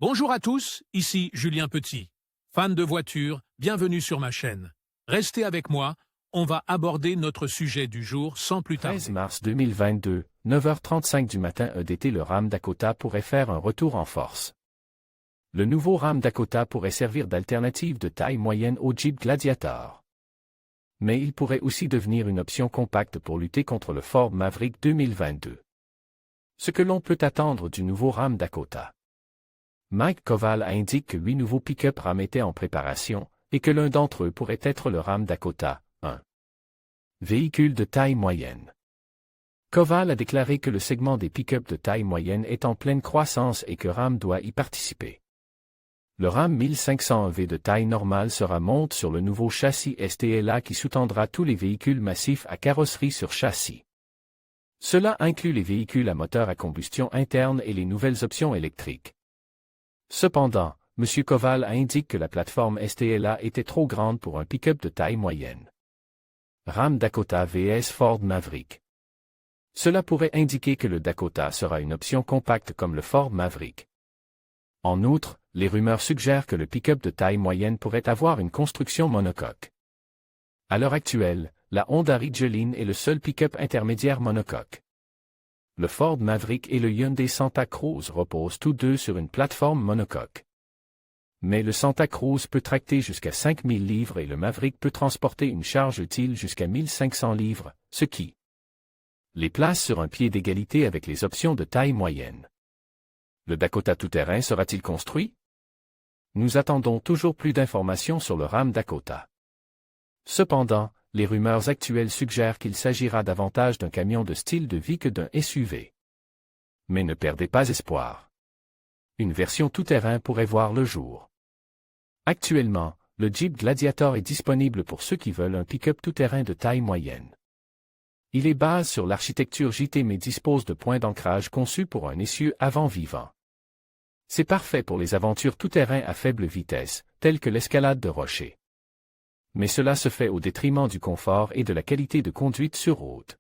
Bonjour à tous, ici Julien Petit. Fan de voitures, bienvenue sur ma chaîne. Restez avec moi, on va aborder notre sujet du jour sans plus tarder. 13 mars 2022, 9h35 du matin EDT. Le Ram Dakota pourrait faire un retour en force. Le nouveau Ram Dakota pourrait servir d'alternative de taille moyenne au Jeep Gladiator. Mais il pourrait aussi devenir une option compacte pour lutter contre le Ford Maverick 2022. Ce que l'on peut attendre du nouveau Ram Dakota. Mike Koval indique que 8 nouveaux pick-up Ram étaient en préparation, et que l'un d'entre eux pourrait être le Ram Dakota, un véhicule de taille moyenne. Koval a déclaré que le segment des pick-up de taille moyenne est en pleine croissance et que Ram doit y participer. Le Ram 1500V de taille normale sera monté sur le nouveau châssis STLA qui sous-tendra tous les véhicules massifs à carrosserie sur châssis. Cela inclut les véhicules à moteur à combustion interne et les nouvelles options électriques. Cependant, M. Koval indique que la plateforme STLA était trop grande pour un pick-up de taille moyenne. Ram Dakota vs Ford Maverick. Cela pourrait indiquer que le Dakota sera une option compacte comme le Ford Maverick. En outre, les rumeurs suggèrent que le pick-up de taille moyenne pourrait avoir une construction monocoque. À l'heure actuelle, la Honda Ridgeline est le seul pick-up intermédiaire monocoque. Le Ford Maverick et le Hyundai Santa Cruz reposent tous deux sur une plateforme monocoque. Mais le Santa Cruz peut tracter jusqu'à 5000 livres et le Maverick peut transporter une charge utile jusqu'à 1500 livres, ce qui les place sur un pied d'égalité avec les options de taille moyenne. Le Dakota tout-terrain sera-t-il construit? Nous attendons toujours plus d'informations sur le Ram Dakota. Cependant, les rumeurs actuelles suggèrent qu'il s'agira davantage d'un camion de style de vie que d'un SUV. Mais ne perdez pas espoir. Une version tout-terrain pourrait voir le jour. Actuellement, le Jeep Gladiator est disponible pour ceux qui veulent un pick-up tout-terrain de taille moyenne. Il est basé sur l'architecture JT mais dispose de points d'ancrage conçus pour un essieu avant vivant. C'est parfait pour les aventures tout-terrain à faible vitesse, telles que l'escalade de rochers. Mais cela se fait au détriment du confort et de la qualité de conduite sur route.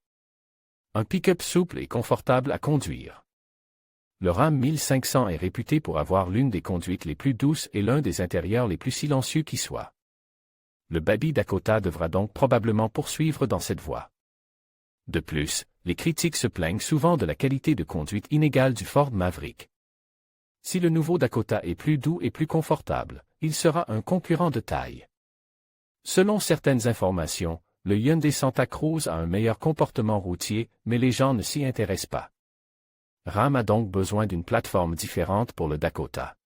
Un pick-up souple et confortable à conduire. Le Ram 1500 est réputé pour avoir l'une des conduites les plus douces et l'un des intérieurs les plus silencieux qui soit. Le Baby Dakota devra donc probablement poursuivre dans cette voie. De plus, les critiques se plaignent souvent de la qualité de conduite inégale du Ford Maverick. Si le nouveau Dakota est plus doux et plus confortable, il sera un concurrent de taille. Selon certaines informations, le Hyundai Santa Cruz a un meilleur comportement routier, mais les gens ne s'y intéressent pas. Ram a donc besoin d'une plateforme différente pour le Dakota.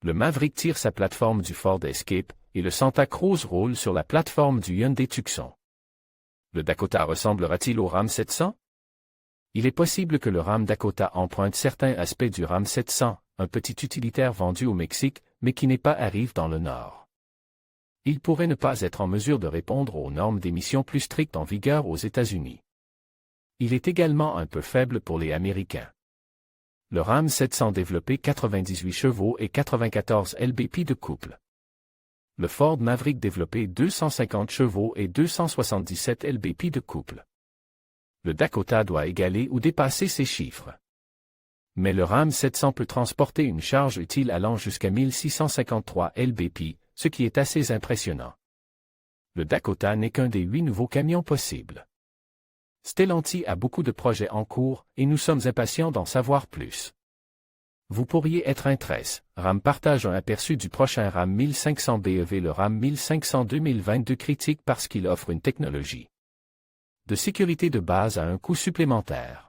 Le Maverick tire sa plateforme du Ford Escape, et le Santa Cruz roule sur la plateforme du Hyundai Tucson. Le Dakota ressemblera-t-il au Ram 700? Il est possible que le Ram Dakota emprunte certains aspects du Ram 700, un petit utilitaire vendu au Mexique, mais qui n'est pas arrive dans le Nord. Il pourrait ne pas être en mesure de répondre aux normes d'émission plus strictes en vigueur aux États-Unis. Il est également un peu faible pour les Américains. Le Ram 700 développait 98 chevaux et 94 lb-ps de couple. Le Ford Maverick développait 250 chevaux et 277 lb-ps de couple. Le Dakota doit égaler ou dépasser ces chiffres. Mais le Ram 700 peut transporter une charge utile allant jusqu'à 1653 lb-ps, ce qui est assez impressionnant. Le Dakota n'est qu'un des 8 nouveaux camions possibles. Stellantis a beaucoup de projets en cours et nous sommes impatients d'en savoir plus. Vous pourriez être intéressé. Ram partage un aperçu du prochain Ram 1500 BEV. Le Ram 1500 2022 critique parce qu'il offre une technologie de sécurité de base à un coût supplémentaire.